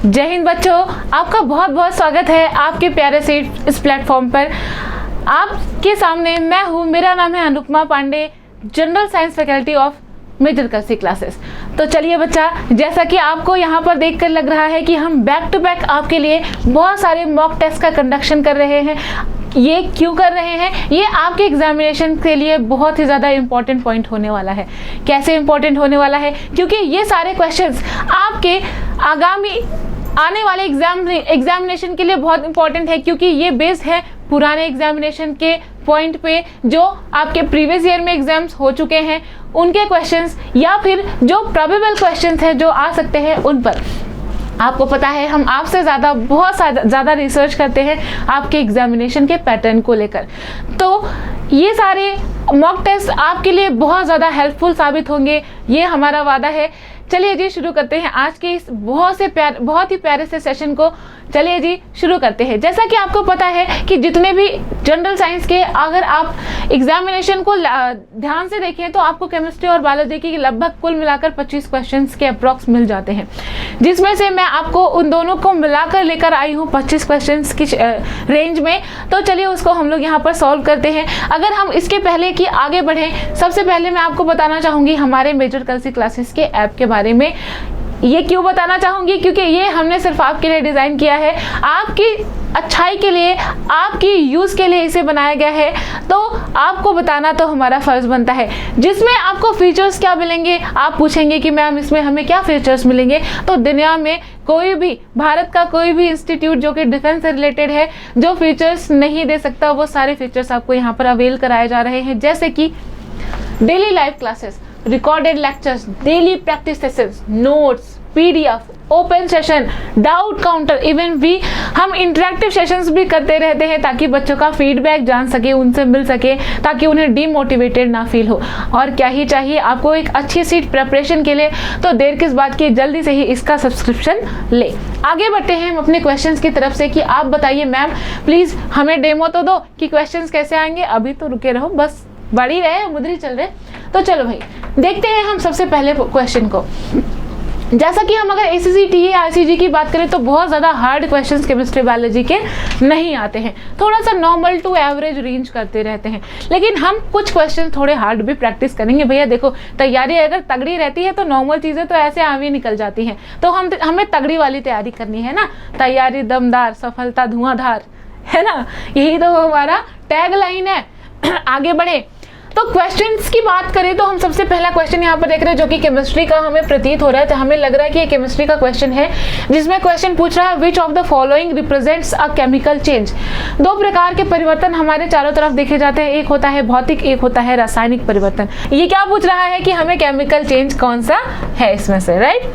जय हिंद बच्चों, आपका बहुत बहुत स्वागत है आपके प्यारे से इस प्लेटफॉर्म पर। आपके सामने मैं हूँ, मेरा नाम है Anupama Pandey, general science faculty of major कर्सी क्लासेस। तो चलिए बच्चा, जैसा कि आपको यहाँ पर देखकर लग रहा है कि हम बैक टू बैक आपके लिए बहुत सारे मॉक टेस्ट का कंडक्शन कर रहे हैं। ये क्यों कर रहे हैं? ये आपके एग्जामिनेशन के लिए बहुत ही ज़्यादा इंपॉर्टेंट पॉइंट होने वाला है। कैसे इंपॉर्टेंट होने वाला है? क्योंकि ये सारे क्वेश्चंस आपके आगामी आने वाले एग्जामिनेशन के लिए बहुत इंपॉर्टेंट है, क्योंकि ये बेस्ड है पुराने एग्जामिनेशन के पॉइंट पे जो आपके प्रीवियस ईयर में एग्जाम्स हो चुके हैं उनके क्वेश्चंस, या फिर जो प्रोबेबल क्वेश्चंस हैं जो आ सकते हैं उन पर। आपको पता है हम आपसे बहुत ज़्यादा रिसर्च करते हैं आपके एग्जामिनेशन के पैटर्न को लेकर। तो ये सारे मॉक टेस्ट आपके लिए बहुत ज़्यादा हेल्पफुल साबित होंगे, ये हमारा वादा है। चलिए जी शुरू करते हैं आज के इस बहुत ही प्यारे से सेशन को। चलिए जी शुरू करते हैं। जैसा कि आपको पता है कि जितने भी जनरल साइंस के अगर आप एग्जामिनेशन को ध्यान से देखें तो आपको केमिस्ट्री और बायोलॉजी की लगभग कुल मिलाकर 25 क्वेश्चंस के अप्रॉक्स मिल जाते हैं, जिसमें से मैं आपको उन दोनों को मिलाकर लेकर आई हूँ 25 क्वेश्चंस की रेंज में। तो चलिए उसको हम लोग यहाँ पर सॉल्व करते हैं। अगर हम इसके पहले कि आगे बढ़ें, सबसे पहले मैं आपको बताना चाहूँगी हमारे मेजर कर्सी क्लासेस के ऐप के बारे में। ये क्यों बताना चाहूँगी? क्योंकि ये हमने सिर्फ आपके लिए डिज़ाइन किया है, आपकी अच्छाई के लिए, आपकी यूज़ के लिए इसे बनाया गया है। तो आपको बताना तो हमारा फ़र्ज़ बनता है। जिसमें आपको फीचर्स क्या मिलेंगे? आप पूछेंगे कि मैम इसमें हमें क्या फीचर्स मिलेंगे? तो दुनिया में कोई भी, भारत का कोई भी इंस्टीट्यूट जो कि डिफेंस से रिलेटेड है, जो फीचर्स नहीं दे सकता, वो सारे फीचर्स आपको यहाँ पर अवेल कराए जा रहे हैं। जैसे कि daily live classes, recorded lectures, daily practice sessions, notes, PDF, open session, doubt counter, even भी हम इंटरेक्टिव सेशंस भी करते रहते हैं ताकि बच्चों का फीडबैक जान सके, उनसे मिल सके, ताकि उन्हें डीमोटिवेटेड ना फील हो। और क्या ही चाहिए आपको एक अच्छी सीट प्रिपरेशन के लिए? तो देर किस बात की, जल्दी से ही इसका सब्सक्रिप्शन ले। आगे बढ़ते हैं हम अपने क्वेश्चंस की तरफ से कि आप बताइए मैम प्लीज हमें डेमो तो दो कि क्वेश्चंस कैसे आएंगे। अभी तो रुके रहो, बस बढ़ी रहे, मुद्री चल रहे। तो चलो भाई देखते हैं हम सबसे पहले क्वेश्चन को। जैसा कि हम अगर ACCTA ICG की बात करें तो बहुत ज़्यादा हार्ड क्वेश्चंस केमिस्ट्री बायोलॉजी के नहीं आते हैं, थोड़ा सा नॉर्मल टू एवरेज रेंज करते रहते हैं। लेकिन हम कुछ क्वेश्चन थोड़े हार्ड भी प्रैक्टिस करेंगे। भैया देखो, तैयारी अगर तगड़ी रहती है तो नॉर्मल चीज़ें तो ऐसे आवी निकल जाती हैं। तो हमें तगड़ी वाली तैयारी करनी है ना। तैयारी दमदार, सफलता धुआंधार, है ना? यही तो हमारा टैग लाइन है। आगे बढ़े तो क्वेश्चंस की बात करें तो हम सबसे पहला क्वेश्चन यहाँ पर देख रहे हैं जो कि केमिस्ट्री का हमें प्रतीत हो रहा है। तो हमें लग रहा है कि ये केमिस्ट्री का क्वेश्चन है, जिसमें क्वेश्चन पूछ रहा है which of the following represents a chemical change. दो प्रकार के परिवर्तन हमारे चारों तरफ देखे जाते हैं, एक होता है भौतिक, एक होता है रासायनिक परिवर्तन। ये क्या पूछ रहा है कि हमें केमिकल चेंज कौन सा है इसमें से, राइट?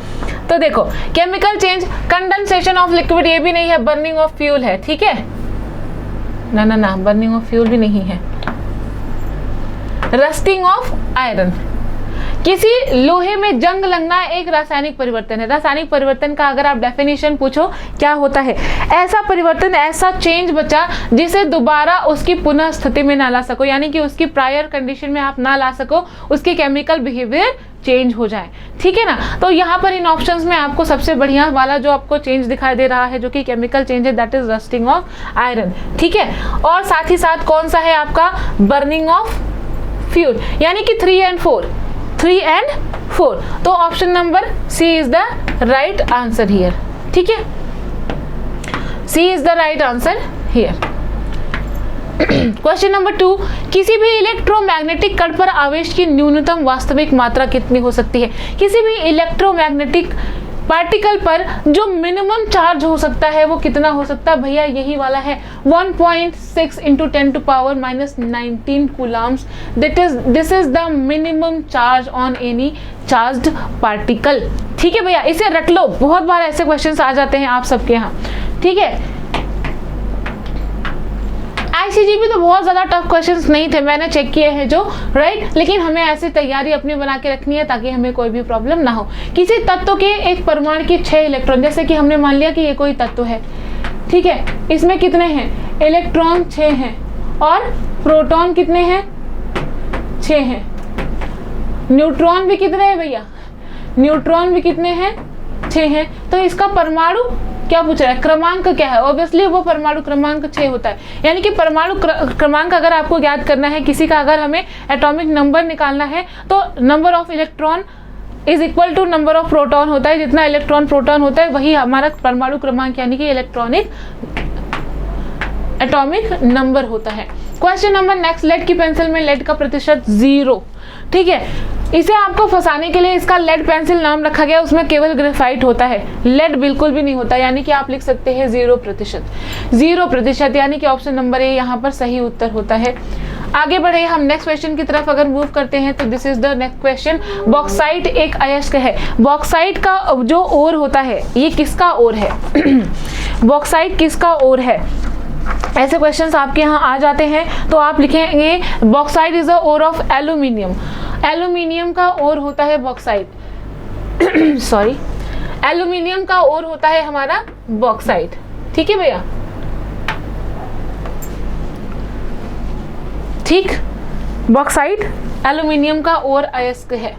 तो देखो chemical change, condensation of liquid, ये भी नहीं है, बर्निंग ऑफ फ्यूल है, ठीक है ना, बर्निंग ऑफ फ्यूल भी नहीं है, रस्टिंग ऑफ आयरन, किसी लोहे में जंग लगना एक रासायनिक परिवर्तन है। रासायनिक परिवर्तन का अगर आप डेफिनेशन पूछो क्या होता है? ऐसा परिवर्तन, ऐसा चेंज बचा जिसे दोबारा उसकी पुनः स्थिति में ना ला सको, यानी कि उसकी प्रायर कंडीशन में आप ना ला सको, उसकी केमिकल बिहेवियर चेंज हो जाए, ठीक है ना। तो यहाँ पर इन ऑप्शंस में आपको सबसे बढ़िया वाला जो आपको चेंज दिखाई दे रहा है जो कि केमिकल चेंज है, that is rusting of iron, ठीक है। और साथ ही साथ कौन सा है आपका? बर्निंग ऑफ फ्यूल, यानी कि 3 and 4। तो option number C is the right answer here, ठीक है। C is the right answer here. Question number 2, किसी भी इलेक्ट्रोमैग्नेटिक कण पर आवेश की न्यूनतम वास्तविक मात्रा कितनी हो सकती है? किसी भी इलेक्ट्रोमैग्नेटिक पार्टिकल पर जो मिनिमम चार्ज हो सकता है वो कितना हो सकता है? भैया यही वाला है, 1.6 × 10⁻⁹ Coulomb's. This is the minimum charge on any charged particle, ठीक है भैया, इसे रट लो। बहुत बार ऐसे क्वेश्चंस आ जाते हैं आप सबके यहाँ, ठीक है। ICG भी तो बहुत ज़्यादा टफ क्वेश्चंस नहीं थे, मैंने चेक किए हैं जो, राइट। लेकिन हमें ऐसी तैयारी अपनी बना के रखनी है ताकि हमें कोई भी प्रॉब्लम ना हो। किसी तत्व के एक परमाणु की 6 इलेक्ट्रॉन, जैसे कि हमने मान लिया कि ये कोई तत्व है, ठीक है, इसमें कितने हैं? इलेक्ट्रॉन 6 हैं और प्रोटॉन कितने हैं? 6 हैं। न्यूट्रॉन भी कितने हैं भैया? न्यूट्रॉन भी कितने हैं? 6 है, तो इसका परमाणु क्या पूछ रहा है, क्रमांक क्या है? ऑब्वियसली वो परमाणु क्रमांक 6 होता है। यानी कि परमाणु क्रमांक अगर आपको याद करना है, किसी का अगर हमें एटॉमिक नंबर निकालना है, तो number of electron is equal to number of proton होता है। जितना इलेक्ट्रॉन प्रोटॉन होता है वही हमारा परमाणु क्रमांक यानी कि इलेक्ट्रॉनिक एटॉमिक नंबर होता है। क्वेश्चन नंबर नेक्स्ट, लेड की पेंसिल में लेड का प्रतिशत 0। ठीक है, इसे आपको फंसाने के लिए इसका लेड पेंसिल नाम रखा गया, उसमें केवल ग्रेफाइट होता है, लेड बिल्कुल भी नहीं होता। यानी कि आप लिख सकते हैं 0%, 0%, यानी कि ऑप्शन नंबर ए यहाँ पर सही उत्तर होता है। आगे बढ़े हम नेक्स्ट क्वेश्चन की तरफ अगर मूव करते हैं तो this is the next question. Bauxite एक अयस्क है। बॉक्साइट का जो ओर होता है ये किसका ओर है? बॉक्साइट किसका ओर है? ऐसे क्वेश्चंस आपके यहाँ आ जाते हैं तो आप लिखेंगे bauxite is the ore of aluminium. Aluminium का ओर होता है बॉक्साइट सॉरी, एल्यूमिनियम का ओर होता है हमारा बॉक्साइट। ठीक है भैया, ठीक, बॉक्साइट एल्यूमिनियम का ओर अयस्क है।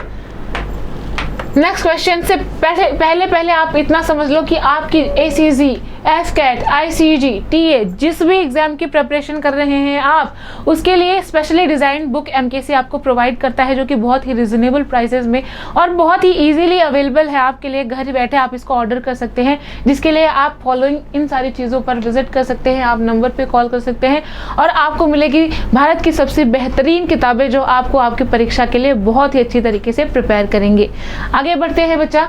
नेक्स्ट क्वेश्चन से पहले आप इतना समझ लो कि आपकी ACG, FCAT, ICG, TA जिस भी एग्जाम की प्रिपरेशन कर रहे हैं आप, उसके लिए स्पेशली डिजाइन बुक MKC आपको प्रोवाइड करता है, जो कि बहुत ही रिजनेबल प्राइसेस में और बहुत ही इजीली अवेलेबल है आपके लिए। घर बैठे आप इसको ऑर्डर कर सकते हैं, जिसके लिए आप फॉलोइंग इन सारी चीज़ों पर विजिट कर सकते हैं। आप नंबर पे कॉल कर सकते हैं और आपको मिलेगी भारत की सबसे बेहतरीन किताबें, जो आपको आपकी परीक्षा के लिए बहुत ही अच्छी तरीके से प्रिपेयर करेंगे। आगे बढ़ते हैं बच्चा।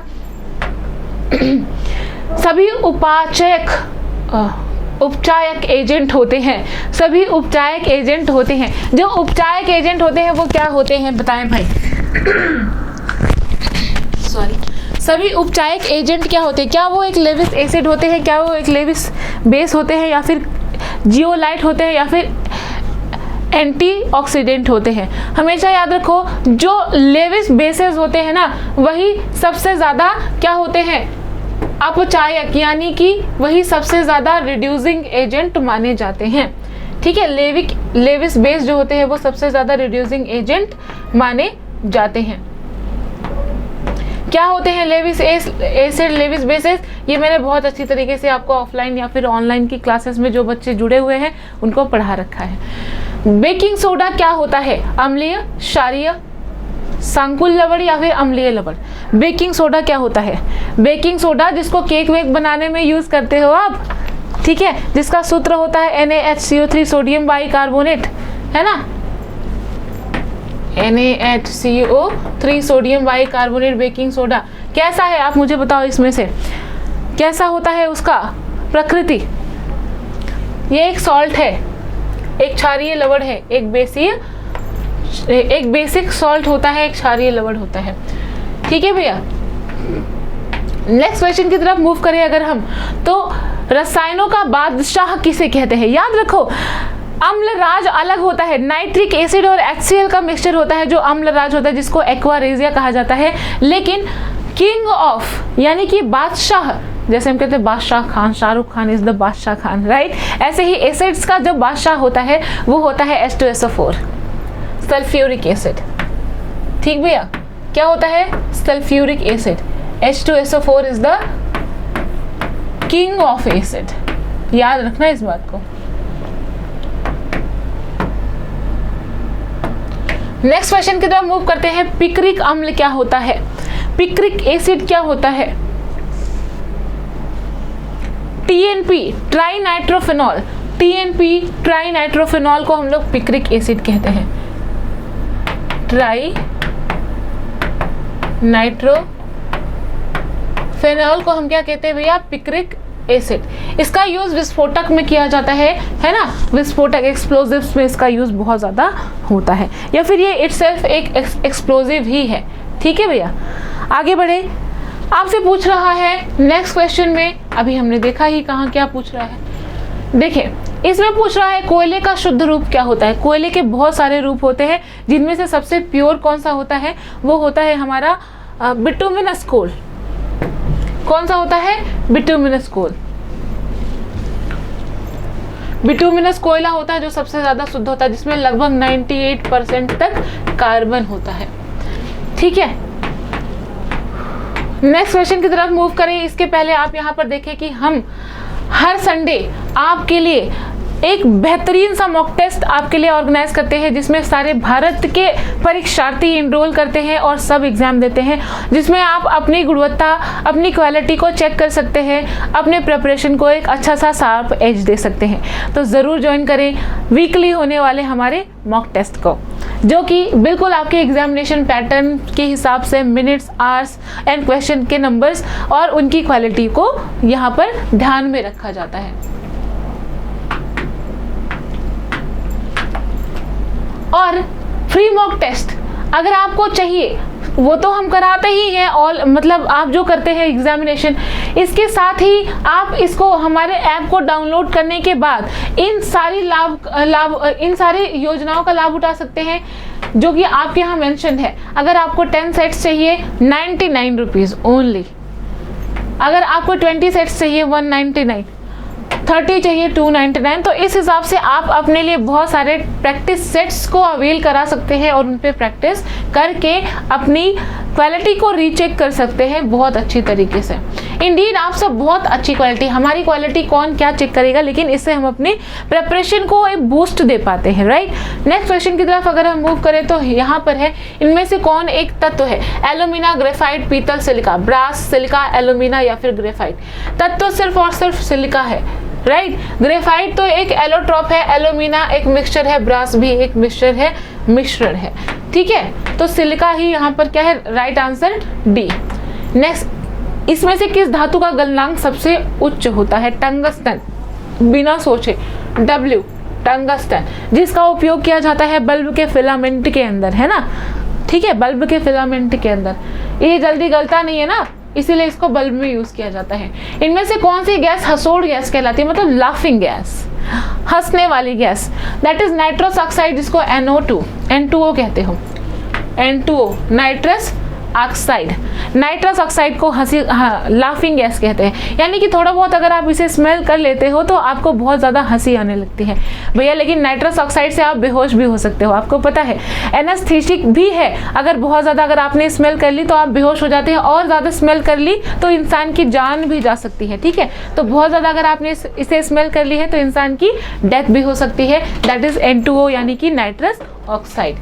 सभी उपचायक एजेंट होते हैं। सभी उपचायक एजेंट होते हैं। जो उपचायक एजेंट होते हैं वो क्या होते हैं बताएं भाई? सॉरी, सभी उपचायक एजेंट क्या होते हैं? क्या वो एक लेविस एसिड होते हैं, क्या वो एक लेविस बेस होते हैं, या फिर जियोलाइट होते हैं, या फिर एंटीऑक्सीडेंट होते हैं? हमेशा याद रखो, जो लेविस बेसेस होते हैं ना, वही सबसे ज़्यादा क्या होते हैं? अपचायक, यानी कि वही सबसे ज़्यादा रिड्यूसिंग एजेंट माने जाते हैं। ठीक है, लेविस बेस जो होते हैं वो सबसे ज़्यादा रिड्यूसिंग एजेंट माने जाते हैं। क्या होते हैं लेविस एसिड, लेविस बेसेस? ये मैंने बहुत अच्छी तरीके से आपको ऑफलाइन या फिर ऑनलाइन की क्लासेस में जो बच्चे जुड़े हुए हैं उनको पढ़ा रखा है। बेकिंग सोडा क्या होता है? अम्लीय, क्षारीय, संकुल लवण या फिर अम्लीय लवण? बेकिंग सोडा क्या होता है? बेकिंग सोडा जिसको केक वेक बनाने में यूज करते हो आप, ठीक है, जिसका सूत्र होता है NaHCO3 सोडियम बाइकार्बोनेट, है ना, NaHCO3 sodium bicarbonate baking soda. कैसा है आप मुझे बताओ, इसमें से कैसा होता है उसका प्रकृति? ये एक सॉल्ट है, एक क्षारीय लवण है, एक बेसिक सॉल्ट होता है, एक क्षारीय लवण होता है। ठीक है भैया, नेक्स्ट क्वेश्चन की तरफ मूव करें अगर हम, तो रसायनों का बादशाह किसे कहते हैं? याद रखो, अम्लराज अलग होता है, नाइट्रिक एसिड और HCl का मिक्सचर होता है जो अम्लराज होता है, जिसको एक्वारेजिया कहा जाता है। लेकिन किंग ऑफ यानी कि बादशाह, जैसे हम कहते हैं बादशाह खान, शाहरुख खान इज द बादशाह खान, राइट? ऐसे ही एसिड्स का जो बादशाह होता है वो होता है H2SO4, सल्फ्यूरिक एसिड। ठीक भैया, क्या होता है? Sulphuric acid. H2SO4 is the king of acid, याद रखना इस बात को। नेक्स्ट क्वेश्चन की तरफ मूव करते हैं। पिक्रिक अम्ल क्या होता है? पिक्रिक एसिड क्या होता है? TNP, ट्राइनाइट्रोफेनॉल। TNP, ट्राइनाइट्रोफेनॉल को हम लोग पिक्रिक एसिड कहते हैं। ट्राइनाइट्रोफेनॉल को हम क्या कहते हैं भैया? Picric acid. इसका यूज विस्फोटक में किया जाता है ना, विस्फोटक एक्सप्लोजिव्स में इसका यूज बहुत ज्यादा होता है, या फिर ये इटसेल्फ एक एक्सप्लोजिव ही है। ठीक है भैया, आगे बढ़े। आपसे पूछ रहा है नेक्स्ट क्वेश्चन में, अभी हमने देखा ही कहाँ क्या पूछ रहा है, देखिए इसमें पूछ रहा है कोयले का शुद्ध रूप क्या होता है? कोयले के बहुत सारे रूप होते हैं, जिनमें से सबसे प्योर कौन सा होता है? वो होता है हमारा बिटुमिनस कोल। कौन सा होता है? बिटुमिनस कोल। बिटुमिनस कोयला होता है जो सबसे ज्यादा शुद्ध होता है, जिसमें लगभग 98% तक कार्बन होता है। ठीक है, नेक्स्ट क्वेश्चन की तरफ मूव करें इसके पहले आप यहाँ पर देखें कि हम हर संडे आपके लिए एक बेहतरीन सा मॉक टेस्ट आपके लिए ऑर्गेनाइज करते हैं, जिसमें सारे भारत के परीक्षार्थी इनरोल करते हैं और सब एग्जाम देते हैं, जिसमें आप अपनी गुणवत्ता, अपनी क्वालिटी को चेक कर सकते हैं, अपने प्रिपरेशन को एक अच्छा सा शार्प एज दे सकते हैं। तो ज़रूर ज्वाइन करें वीकली होने वाले हमारे मॉक टेस्ट को, जो कि बिल्कुल आपके एग्जामिनेशन पैटर्न के हिसाब से मिनट्स, आवर्स एंड क्वेश्चन के नंबर्स और उनकी क्वालिटी को यहाँ पर ध्यान में रखा जाता है। और फ्री मॉक टेस्ट अगर आपको चाहिए वो तो हम कराते ही हैं, और मतलब आप जो करते हैं एग्जामिनेशन, इसके साथ ही आप इसको हमारे ऐप को डाउनलोड करने के बाद इन सारी योजनाओं का लाभ उठा सकते हैं जो कि आपके यहाँ मेंशन है। अगर आपको 10 सेट्स चाहिए 99 रुपीज़ ओनली, अगर आपको 20 सेट्स चाहिए 199, 30 चाहिए 299। तो इस हिसाब से आप अपने लिए बहुत सारे प्रैक्टिस सेट्स को अवेल करा सकते हैं और उन पे प्रैक्टिस करके अपनी क्वालिटी को रीचेक कर सकते हैं बहुत अच्छी तरीके से। इंडीड आप सब बहुत अच्छी क्वालिटी, हमारी क्वालिटी कौन क्या चेक करेगा, लेकिन इससे हम अपनी प्रिपरेशन को एक बूस्ट दे पाते हैं, राइट। नेक्स्ट क्वेश्चन की तरफ अगर हम मूव करें तो यहाँ पर है इनमें से कौन एक तत्व है, एल्यूमिना, ग्रेफाइट, पीतल, सिलिका, ब्रास, सिलिका, एल्यूमिना या फिर ग्रेफाइट। तत्व सिर्फ और सिर्फ सिलिका है, राइट। ग्रेफाइट तो एक एलोट्रॉप है, एल्यूमिना एक मिक्सचर है, ब्रास भी एक मिक्सचर है, मिश्रण है, ठीक है। तो सिलिका ही यहाँ पर क्या है, राइट आंसर डी। नेक्स्ट, इसमें से किस धातु का गलनांक सबसे उच्च होता है, टंगस्टन, बिना सोचे W, टंगस्टन, जिसका उपयोग किया जाता है बल्ब के फिलामेंट के अंदर, है ना, ठीक है, बल्ब के फिलामेंट के अंदर। ये जल्दी गलता नहीं है ना, इसीलिए इसको बल्ब में यूज किया जाता है। इनमें से कौन सी गैस हसोड़ गैस कहलाती है, मतलब लाफिंग गैस, हंसने वाली gas, that is nitrous oxide, जिसको NO2 N2O कहते हो, N2O nitrous oxide. Nitrous oxide को लाफिंग गैस कहते हैं, यानी कि थोड़ा बहुत अगर आप इसे स्मेल कर लेते हो तो आपको बहुत ज़्यादा हंसी आने लगती है भैया, लेकिन नाइट्रस ऑक्साइड से आप बेहोश भी हो सकते हो, आपको पता है। एनेस्थेटिक भी है, अगर बहुत ज़्यादा अगर आपने स्मेल कर ली तो आप बेहोश हो जाते हैं, और ज़्यादा स्मेल कर ली तो इंसान की जान भी जा सकती है, ठीक है। तो बहुत ज़्यादा अगर आपने इसे स्मेल कर ली है तो इंसान की डेथ भी हो सकती है, दैट इज N2O यानी कि नाइट्रस ऑक्साइड।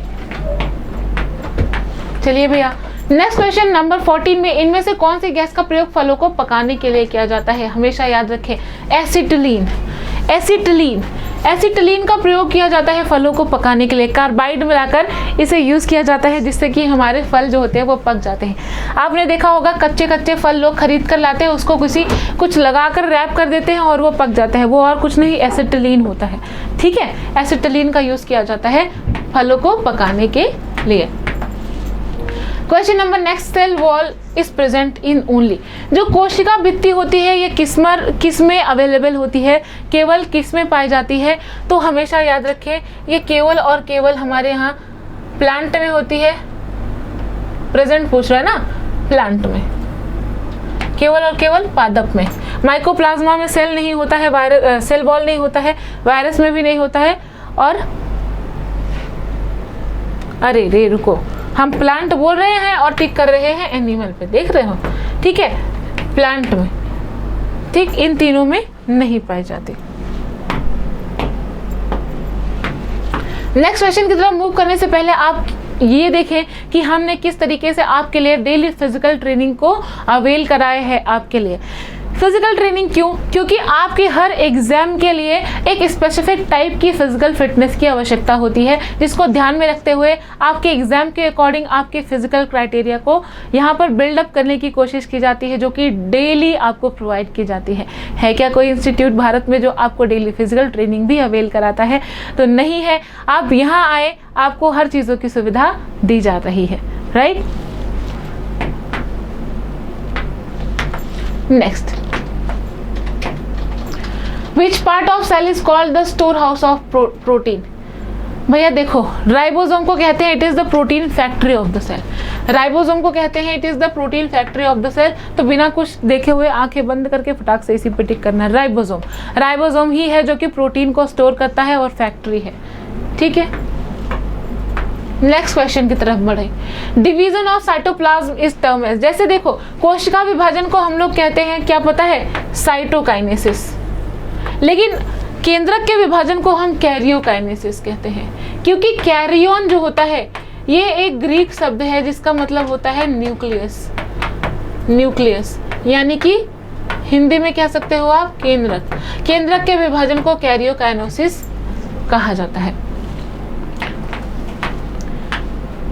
चलिए भैया, नेक्स्ट क्वेश्चन नंबर 14 में इनमें से कौन सी गैस का प्रयोग फलों को पकाने के लिए किया जाता है, हमेशा याद रखें, एसिटिलीन। एसिटिलीन, एसिटिलीन का प्रयोग किया जाता है फलों को पकाने के लिए, कार्बाइड मिलाकर इसे यूज किया जाता है जिससे कि हमारे फल जो होते हैं वो पक जाते हैं। आपने देखा होगा कच्चे कच्चे फल लोग खरीद कर लाते हैं, उसको कुछ लगाकर रैप कर देते हैं और वो पक जाता है, वो और कुछ नहीं एसिटिलीन होता है, ठीक है। एसिटिलीन का यूज किया जाता है फलों को पकाने के लिए। Question number next, cell wall is present in only, जो कोशिका भित्ति होती है ये किस में अवेलेबल होती है, केवल किस में पाई जाती है, तो हमेशा याद रखें ये केवल और केवल हमारे यहाँ प्लांट में होती है। प्रेजेंट पूछ रहा है ना, प्लांट में, केवल और केवल पादप में। माइकोप्लाज्मा में सेल नहीं होता है, सेल वॉल नहीं होता है, वायरस में भी नहीं होता है, और अरे रे रुको, हम प्लांट बोल रहे हैं और टिक कर रहे हैं एनिमल पे, देख रहे हो, ठीक है, प्लांट में, ठीक, इन तीनों में नहीं पाई जाती। नेक्स्ट क्वेश्चन की तरफ मूव करने से पहले आप ये देखें कि हमने किस तरीके से आपके लिए डेली फिजिकल ट्रेनिंग को अवेल कराया है आपके लिए। फिजिकल ट्रेनिंग क्यों? क्योंकि आपके हर एग्जाम के लिए एक स्पेसिफिक टाइप की फिजिकल फिटनेस की आवश्यकता होती है, जिसको ध्यान में रखते हुए आपके एग्जाम के अकॉर्डिंग आपके फिजिकल क्राइटेरिया को यहाँ पर बिल्डअप करने की कोशिश की जाती है, जो कि डेली आपको प्रोवाइड की जाती है क्या कोई इंस्टीट्यूट भारत में जो आपको डेली फिजिकल ट्रेनिंग भी अवेल कराता है? तो नहीं है। आप यहाँ आए, आपको हर चीज़ों की सुविधा दी जा रही है, right. Next, which part of cell is called the store house of protein? भैया देखो, राइबोसोम को कहते हैं it is the protein factory of the cell. Ribosome को कहते हैं it is the protein factory of the cell. तो बिना कुछ देखे हुए आंखें बंद करके फटाक से इसी पे टिक करना, राइबोसोम। राइबोसोम ही है जो कि प्रोटीन को स्टोर करता है और फैक्ट्री है, ठीक है। नेक्स्ट क्वेश्चन की तरफ बढ़े। Division of cytoplasm is term as, जैसे देखो कोशिका विभाजन को हम लोग कहते हैं क्या पता है, साइटोकाइनेसिस, लेकिन केंद्रक के विभाजन को हम कैरियोकाइनेसिस कहते हैं, क्योंकि कैरियन जो होता है ये एक ग्रीक शब्द है जिसका मतलब होता है न्यूक्लियस। न्यूक्लियस यानी कि हिंदी में कह सकते हो आप केंद्रक। केंद्रक के विभाजन को कैरियोकाइनेसिस कहा जाता है।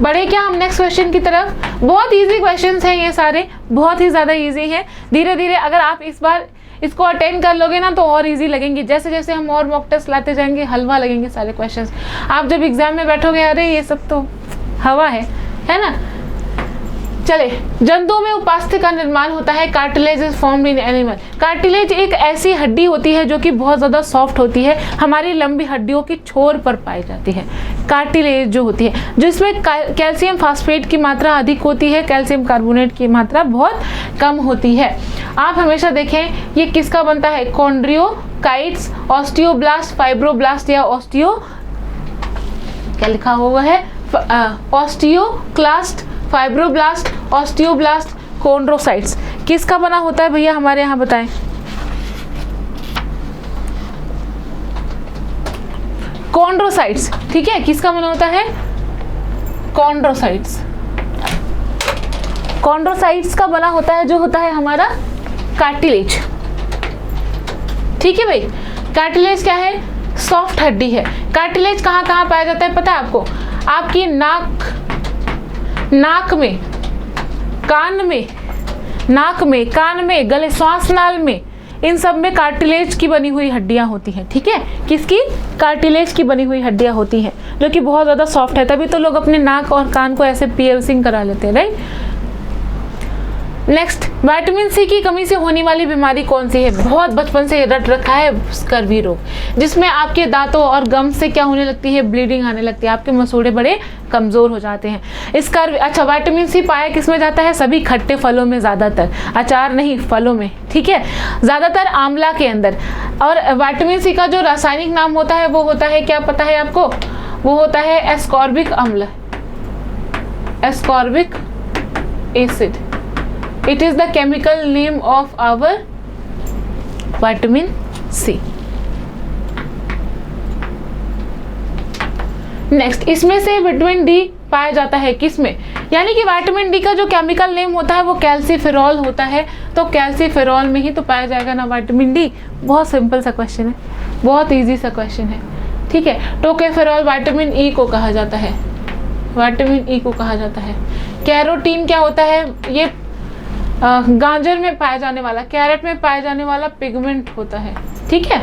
बढ़े क्या हम नेक्स्ट क्वेश्चन की तरफ। बहुत इजी क्वेश्चंस हैं ये सारे, बहुत ही ज़्यादा इजी हैं। धीरे धीरे अगर आप इस बार इसको अटेंड कर लोगे ना तो और इजी लगेंगे। जैसे जैसे हम और मॉक टेस्ट लाते जाएंगे हलवा लगेंगे सारे क्वेश्चंस। आप जब एग्जाम में बैठोगे अरे ये सब तो हवा है ना। चले, जंतुओं में उपास्थि का निर्माण होता है। Cartilage is formed in animal. Cartilage एक ऐसी हड्डी होती है जो कि बहुत ज़्यादा सॉफ्ट होती है, हमारी लंबी हड्डियों की छोर पर पाई जाती है। कार्टिलेज जो होती है जिसमें कैल्शियम फास्फेट की मात्रा अधिक होती है, कैल्शियम कार्बोनेट की मात्रा बहुत कम होती है। आप हमेशा देखें ये किसका बनता है, कॉन्ड्रियोकाइट्स, ऑस्टियोब्लास्ट, फाइब्रोब्लास्ट या ऑस्टियो क्या लिखा हुआ है, ऑस्टियोक्लास्ट, फाइब्रोब्लास्ट, ऑस्टियोब्लास्ट, कॉन्ड्रोसाइट्स किसका बना होता है भैया हमारे यहाँ बताएं। कॉन्ड्रोसाइट्स, ठीक है, किसका बना होता है, कॉन्ड्रोसाइट्स। कॉन्ड्रोसाइट्स का बना होता है जो होता है हमारा कार्टिलेज। ठीक है भाई, कार्टिलेज क्या है, सॉफ्ट हड्डी है। कार्टिलेज कहाँ कहाँ पाया जाता है पता है आपको, आपकी नाक में, कान में, गले, श्वास नाल में, इन सब में कार्टिलेज की बनी हुई हड्डियां होती हैं। ठीक है, किसकी, कार्टिलेज की बनी हुई हड्डियां होती हैं जो कि बहुत ज़्यादा सॉफ्ट है, तभी तो लोग अपने नाक और कान को ऐसे पियर्सिंग करा लेते हैं, राइट। नेक्स्ट, विटामिन सी की कमी से होने वाली बीमारी कौन सी है, बहुत बचपन से रट रखा है, स्कर्वी रोग, जिसमें आपके दांतों और गम से क्या होने लगती है, ब्लीडिंग आने लगती है, आपके मसूड़े बड़े कमजोर हो जाते हैं। स्कर्वी, अच्छा विटामिन सी पाया किसमें जाता है, सभी खट्टे फलों में, ज़्यादातर अचार नहीं फलों में, ठीक है, ज़्यादातर आंवला के अंदर। और विटामिन सी का जो रासायनिक नाम होता है वो होता है क्या पता है आपको, वो होता है एस्कॉर्बिक अम्ल, ascorbic acid. It is the chemical name of our vitamin C. Next, इसमें से विटामिन डी पाया जाता है किसमें, यानी कि विटामिन डी का जो केमिकल नेम होता है वो कैल्सीफेरॉल होता है, तो कैल्सीफेरॉल में ही तो पाया जाएगा ना विटामिन डी। बहुत सिंपल सा क्वेश्चन है, बहुत इजी सा क्वेश्चन है, ठीक है। टोकोफेरॉल विटामिन ई को कहा जाता है, विटामिन ई को कहा जाता है। कैरोटीन क्या होता है, ये गाजर में पाया जाने वाला, कैरेट में पाया जाने वाला पिगमेंट होता है, ठीक है।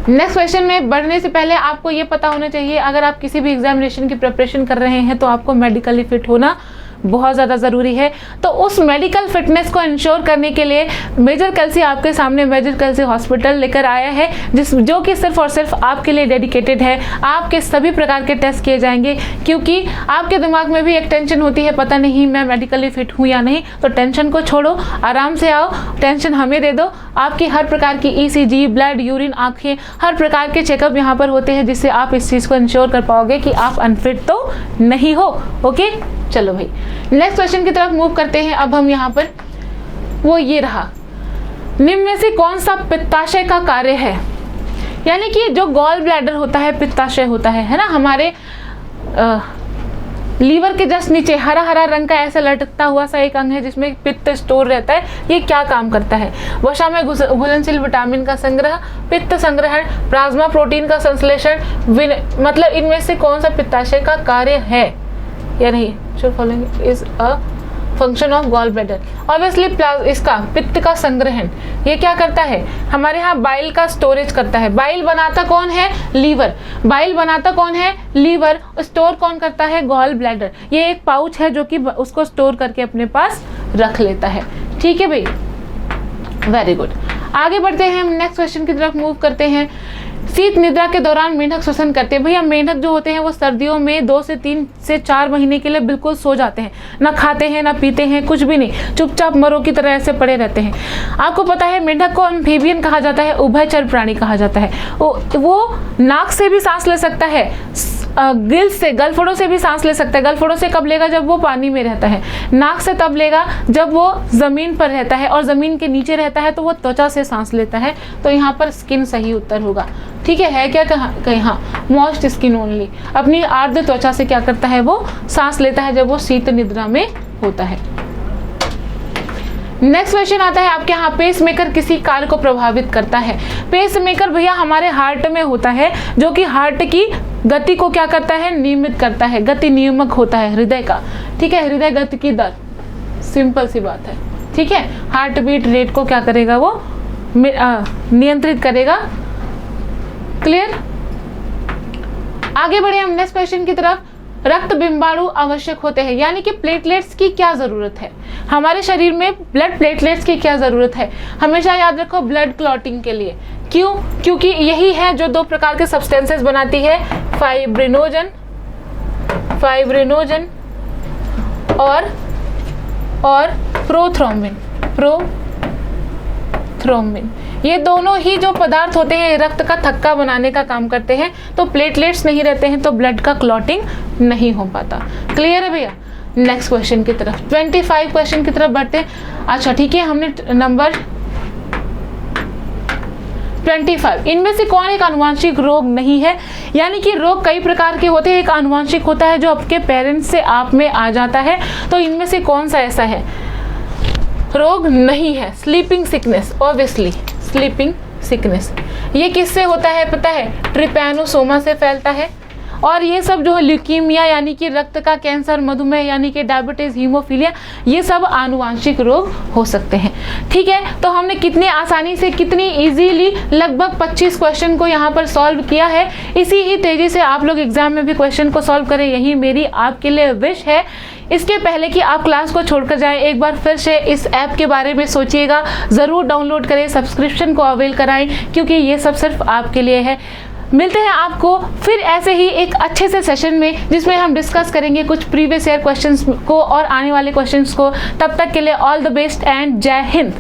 नेक्स्ट क्वेश्चन में बढ़ने से पहले आपको ये पता होना चाहिए, अगर आप किसी भी एग्जामिनेशन की प्रिपरेशन कर रहे हैं तो आपको मेडिकली फिट होना बहुत ज़्यादा ज़रूरी है। तो उस मेडिकल फिटनेस को इंश्योर करने के लिए मेजर कल्सी आपके सामने मेजर कल्सी हॉस्पिटल लेकर आया है, जो कि सिर्फ और सिर्फ आपके लिए डेडिकेटेड है। आपके सभी प्रकार के टेस्ट किए जाएंगे, क्योंकि आपके दिमाग में भी एक टेंशन होती है, पता नहीं मैं मेडिकली फिट हूँ या नहीं। तो टेंशन को छोड़ो, आराम से आओ, टेंशन हमें दे दो। आपकी हर प्रकार की ECG, ब्लड, यूरिन, आँखें, हर प्रकार के चेकअप यहाँ पर होते हैं, जिससे आप इस चीज़ को इंश्योर कर पाओगे कि आप अनफिट तो नहीं हो। ओके, चलो भाई नेक्स्ट क्वेश्चन की तरफ मूव करते हैं। अब हम यहाँ पर, वो ये रहा, निम्न में से कौन सा पित्ताशय का कार्य है, यानी कि जो गॉल ब्लैडर होता है पित्ताशय होता है ना, हमारे लीवर के जस्ट नीचे हरा हरा रंग का ऐसा लटकता हुआ सा एक अंग है जिसमें पित्त स्टोर रहता है। ये क्या काम करता है, वसा में घुलनशील विटामिन का संग्रह, पित्त संग्रहण, प्लाज्मा प्रोटीन का संश्लेषण, मतलब इनमें से कौन सा पित्ताशय का कार्य है या नहीं। Following is a function of gall bladder. Obviously इसका पित्त का संग्रहण, ये क्या करता है, हमारे यहाँ बाइल का स्टोरेज करता है। बाइल बनाता कौन है, लीवर। बाइल बनाता कौन है, लीवर। स्टोर कौन करता है, गॉल ब्लैडर। ये एक पाउच है जो कि उसको स्टोर करके अपने पास रख लेता है, ठीक है भाई, वेरी गुड। आगे बढ़ते हैं, हम नेक्स्ट क्वेश्चन की तरफ मूव करते हैं। शीत निद्रा के दौरान मेंढक श्वसन करते हैं। भैया मेंढक जो होते हैं वो सर्दियों में 2 से 3 से 4 महीने के लिए बिल्कुल सो जाते हैं, ना खाते हैं ना पीते हैं, कुछ भी नहीं, चुपचाप मरों की तरह ऐसे पड़े रहते हैं। आपको पता है मेंढक को एम्फीबियन कहा जाता है, उभयचर प्राणी कहा जाता है। वो नाक से भी सांस ले सकता है, गिल्स से, गलफड़ों से भी सांस ले सकता है। गलफड़ों से कब लेगा? जब वो पानी में रहता है। नाक से तब लेगा जब वो जमीन पर रहता है, और जमीन के नीचे रहता है तो वो त्वचा से सांस लेता है। तो यहाँ पर स्किन सही उत्तर होगा। ठीक है क्या कहीं? हाँ, मॉइस्ट स्किन ओनली। अपनी आर्द्र त्वचा से क्या करता है? वो सांस लेता है जब वो शीत निद्रा में होता है। नेक्स्ट क्वेश्चन आता है आपके यहाँ, पेस मेकर किसी कार्य को प्रभावित करता है। पेस मेकर भैया हमारे हार्ट में होता है, जो कि हार्ट की गति को क्या करता है? नियमित करता है। गति नियामक होता है हृदय का। ठीक है, हृदय गति की दर, सिंपल सी बात है। ठीक है, हार्ट बीट रेट को क्या करेगा? वो नियंत्रित करेगा। क्लियर? आगे बढ़े हम नेक्स्ट क्वेश्चन की तरफ। रक्त बिंबाणु आवश्यक होते हैं, यानी कि प्लेटलेट्स की क्या जरूरत है? हमारे शरीर में ब्लड प्लेटलेट्स की क्या जरूरत है? हमेशा याद रखो, ब्लड क्लॉटिंग के लिए। क्यों? क्योंकि यही है जो 2 प्रकार के सब्सटेंसेस बनाती है, फाइब्रिनोजन और प्रोथ्रोम्बिन। ये दोनों ही जो पदार्थ होते हैं रक्त का थक्का बनाने का काम करते हैं। तो प्लेटलेट्स नहीं रहते हैं तो ब्लड का क्लॉटिंग नहीं हो पाता। क्लियर है भैया? नेक्स्ट क्वेश्चन की तरफ, 25 क्वेश्चन की तरफ बढ़ते हैं। अच्छा ठीक है, हमने नंबर 25, इनमें से कौन एक आनुवांशिक रोग नहीं है? यानी कि रोग कई प्रकार के होते हैं, एक आनुवांशिक होता है जो आपके पेरेंट्स से आप में आ जाता है। तो इनमें से कौन सा ऐसा है रोग नहीं है? Sleeping sickness, obviously sleeping sickness. ये किससे होता है पता है? ट्रिपैनोसोमा से फैलता है। और ये सब जो है ल्यूकीमिया यानी कि रक्त का कैंसर, मधुमेह यानी कि डायबिटीज, हीमोफीलिया, ये सब आनुवांशिक रोग हो सकते हैं। ठीक है, तो हमने कितनी आसानी से, कितनी इजीली लगभग 25 क्वेश्चन को यहाँ पर सॉल्व किया है। इसी ही तेजी से आप लोग एग्जाम में भी क्वेश्चन को सॉल्व करें, यही मेरी आपके लिए विश है। इसके पहले कि आप क्लास को छोड़कर जाएं, एक बार फिर से इस ऐप के बारे में सोचिएगा, ज़रूर डाउनलोड करें, सब्सक्रिप्शन को अवेल कराएं, क्योंकि ये सब सिर्फ आपके लिए है। मिलते हैं आपको फिर ऐसे ही एक अच्छे से सेशन में, जिसमें हम डिस्कस करेंगे कुछ प्रीवियस ईयर क्वेश्चंस को और आने वाले क्वेश्चंस को। तब तक के लिए ऑल द बेस्ट एंड जय हिंद।